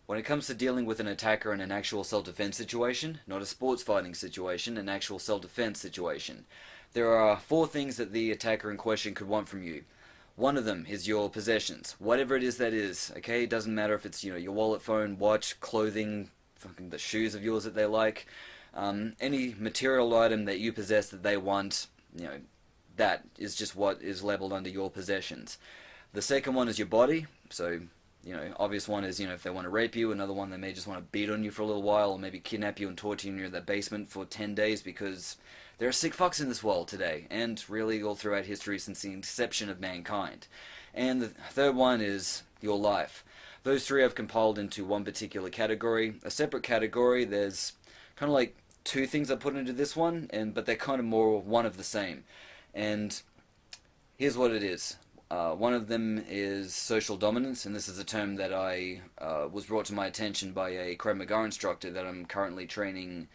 When it comes to dealing with an attacker in an actual self-defense situation, not a sports fighting situation, an actual self-defense situation, there are four things that the attacker in question could want from you. One of them is your possessions, whatever it is that is. Okay, it doesn't matter if it's your wallet, phone, watch, clothing, fucking the shoes of yours that they like, any material item that you possess that they want. That is just what is labeled under your possessions. The second one is your body. So, obvious one is, if they want to rape you. Another one, they may just want to beat on you for a little while, or maybe kidnap you and torture you in their basement for 10 days because there are sick fucks in this world today, and really all throughout history since the inception of mankind. And the third one is your life. Those three I've compiled into one particular category. A separate category, there's kind of like two things I put into this one, but they're kind of more one of the same. And here's what it is. One of them is social dominance, and this is a term that I was brought to my attention by a Krav Maga instructor that I'm currently training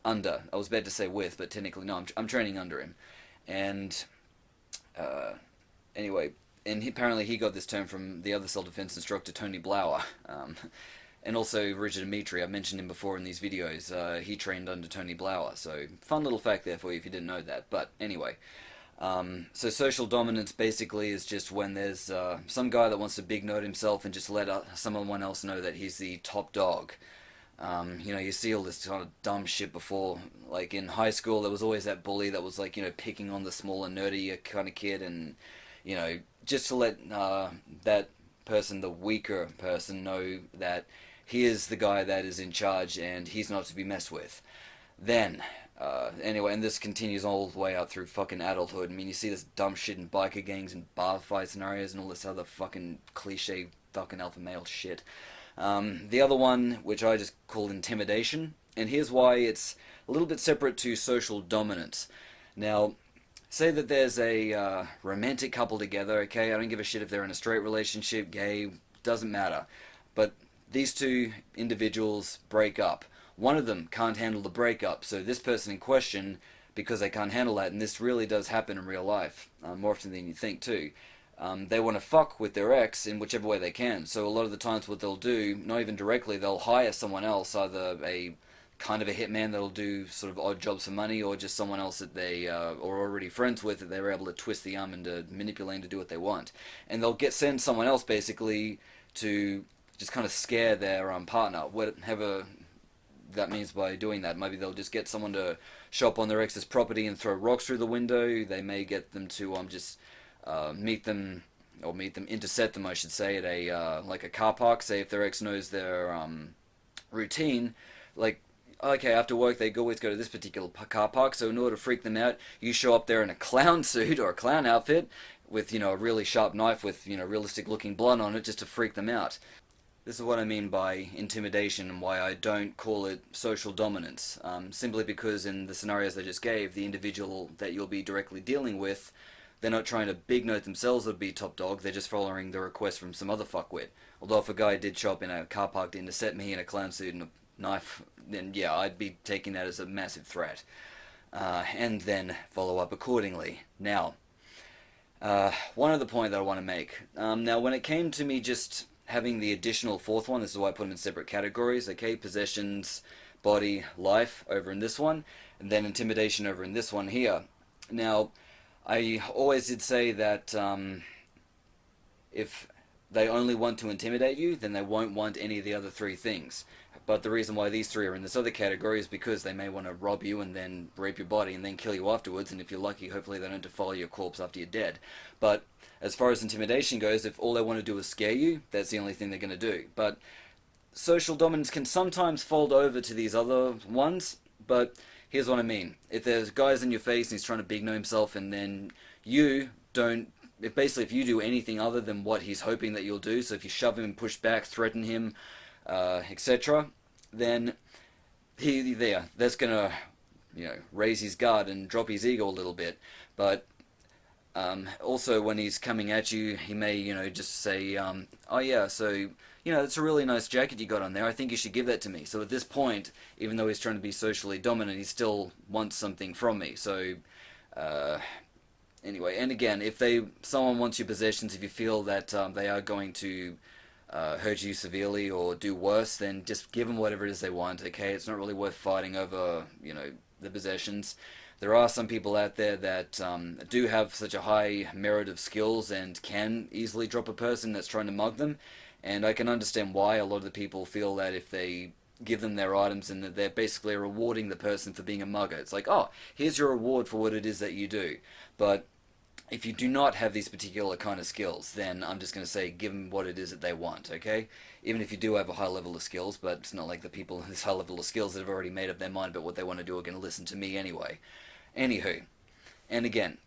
under. I was about to say with, but technically no, I'm training under him. And anyway, and apparently he got this term from the other self-defense instructor, Tony Blauer. And also Richard Dimitri, I've mentioned him before in these videos. He trained under Tony Blauer, so fun little fact there for you if you didn't know that. But anyway, so social dominance basically is just when there's some guy that wants to big note himself and just let someone else know that he's the top dog. You see all this kind of dumb shit before. Like in high school, there was always that bully that was like, picking on the smaller, nerdier kind of kid, and just to let that person, the weaker person, know that he is the guy that is in charge and he's not to be messed with. Then, anyway, and this continues all the way out through fucking adulthood. I mean, you see this dumb shit in biker gangs and bar fight scenarios and all this other fucking cliche fucking alpha male shit. The other one, which I just call intimidation, and here's why it's a little bit separate to social dominance. Now, say that there's a romantic couple together, okay? I don't give a shit if they're in a straight relationship, gay, doesn't matter. But these two individuals break up. One of them can't handle the breakup, so this person in question, because they can't handle that, and this really does happen in real life, more often than you think too, they want to fuck with their ex in whichever way they can. So a lot of the times what they'll do, not even directly, they'll hire someone else, either a kind of a hitman that'll do sort of odd jobs for money, or just someone else that they are already friends with that they're able to twist the arm and to manipulate to do what they want. And they'll send someone else basically to just kind of scare their partner, whatever that means by doing that. Maybe they'll just get someone to show up on their ex's property and throw rocks through the window. They may get them to just intercept them, I should say, at a like a car park. Say if their ex knows their routine, like, okay, after work they always go to this particular car park, so in order to freak them out, you show up there in a clown suit or a clown outfit with, a really sharp knife with, realistic looking blood on it, just to freak them out. This is what I mean by intimidation and why I don't call it social dominance. Simply because in the scenarios I just gave, the individual that you'll be directly dealing with, they're not trying to big note themselves to be top dog, they're just following the request from some other fuckwit. Although if a guy did show up in a car park to intercept me in a clown suit and a knife, then yeah, I'd be taking that as a massive threat. And then follow up accordingly. Now, one other point that I want to make. Now, when it came to me just having the additional fourth one, this is why I put them in separate categories, okay? Possessions, body, life over in this one, and then intimidation over in this one here. Now, I always did say that if they only want to intimidate you, then they won't want any of the other three things. But the reason why these three are in this other category is because they may want to rob you and then rape your body and then kill you afterwards, and if you're lucky, hopefully they don't defile your corpse after you're dead. But as far as intimidation goes, if all they want to do is scare you, that's the only thing they're going to do. But social dominance can sometimes fold over to these other ones, but here's what I mean. If there's guys in your face and he's trying to big know himself, and then you don't, if you do anything other than what he's hoping that you'll do, so if you shove him, push back, threaten him, etc., then that's gonna, raise his guard and drop his ego a little bit. But also when he's coming at you, he may, just say, oh yeah, so, it's a really nice jacket you got on there, I think you should give that to me. So at this point, even though he's trying to be socially dominant, he still wants something from me. So, anyway, and again, if someone wants your possessions, if you feel that they are going to hurt you severely or do worse, then just give them whatever it is they want, okay? It's not really worth fighting over, the possessions. There are some people out there that do have such a high merit of skills and can easily drop a person that's trying to mug them, and I can understand why a lot of the people feel that if they give them their items and that they're basically rewarding the person for being a mugger. It's like, oh, here's your reward for what it is that you do. But if you do not have these particular kind of skills, then I'm just going to say give them what it is that they want, okay? Even if you do have a high level of skills, but it's not like the people with this high level of skills that have already made up their mind about what they want to do are going to listen to me anyway. Anywho, and again,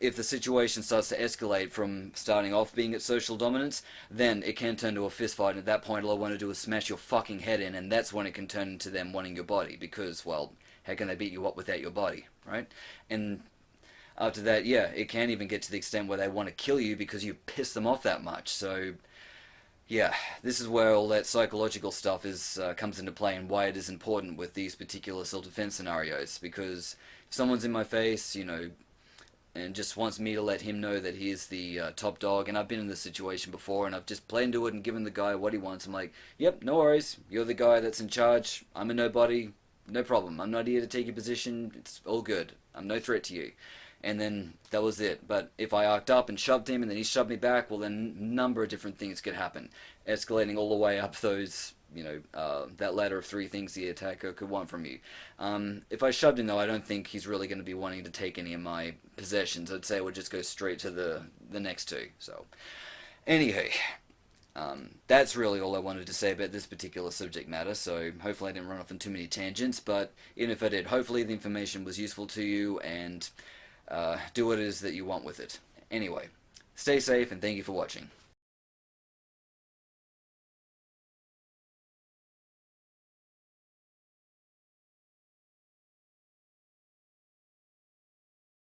if the situation starts to escalate from starting off being at social dominance, then it can turn to a fist fight, and at that point all I want to do is smash your fucking head in, and that's when it can turn into them wanting your body, because, well, how can they beat you up without your body, right? And after that, yeah, it can even get to the extent where they want to kill you because you piss them off that much. So, yeah, this is where all that psychological stuff comes into play, and why it is important with these particular self-defense scenarios. Because if someone's in my face, and just wants me to let him know that he is the top dog, and I've been in this situation before, and I've just played into it and given the guy what he wants. I'm like, yep, no worries, you're the guy that's in charge, I'm a nobody, no problem, I'm not here to take your position, it's all good, I'm no threat to you. And then that was it. But if I arced up and shoved him and then he shoved me back, well, then a number of different things could happen, escalating all the way up those, that ladder of three things the attacker could want from you. If I shoved him, though, I don't think he's really going to be wanting to take any of my possessions. I'd say I would just go straight to the next two. So, anywho, that's really all I wanted to say about this particular subject matter, so hopefully I didn't run off on too many tangents, but even if I did, hopefully the information was useful to you, and do what it is that you want with it. Anyway, stay safe, and thank you for watching.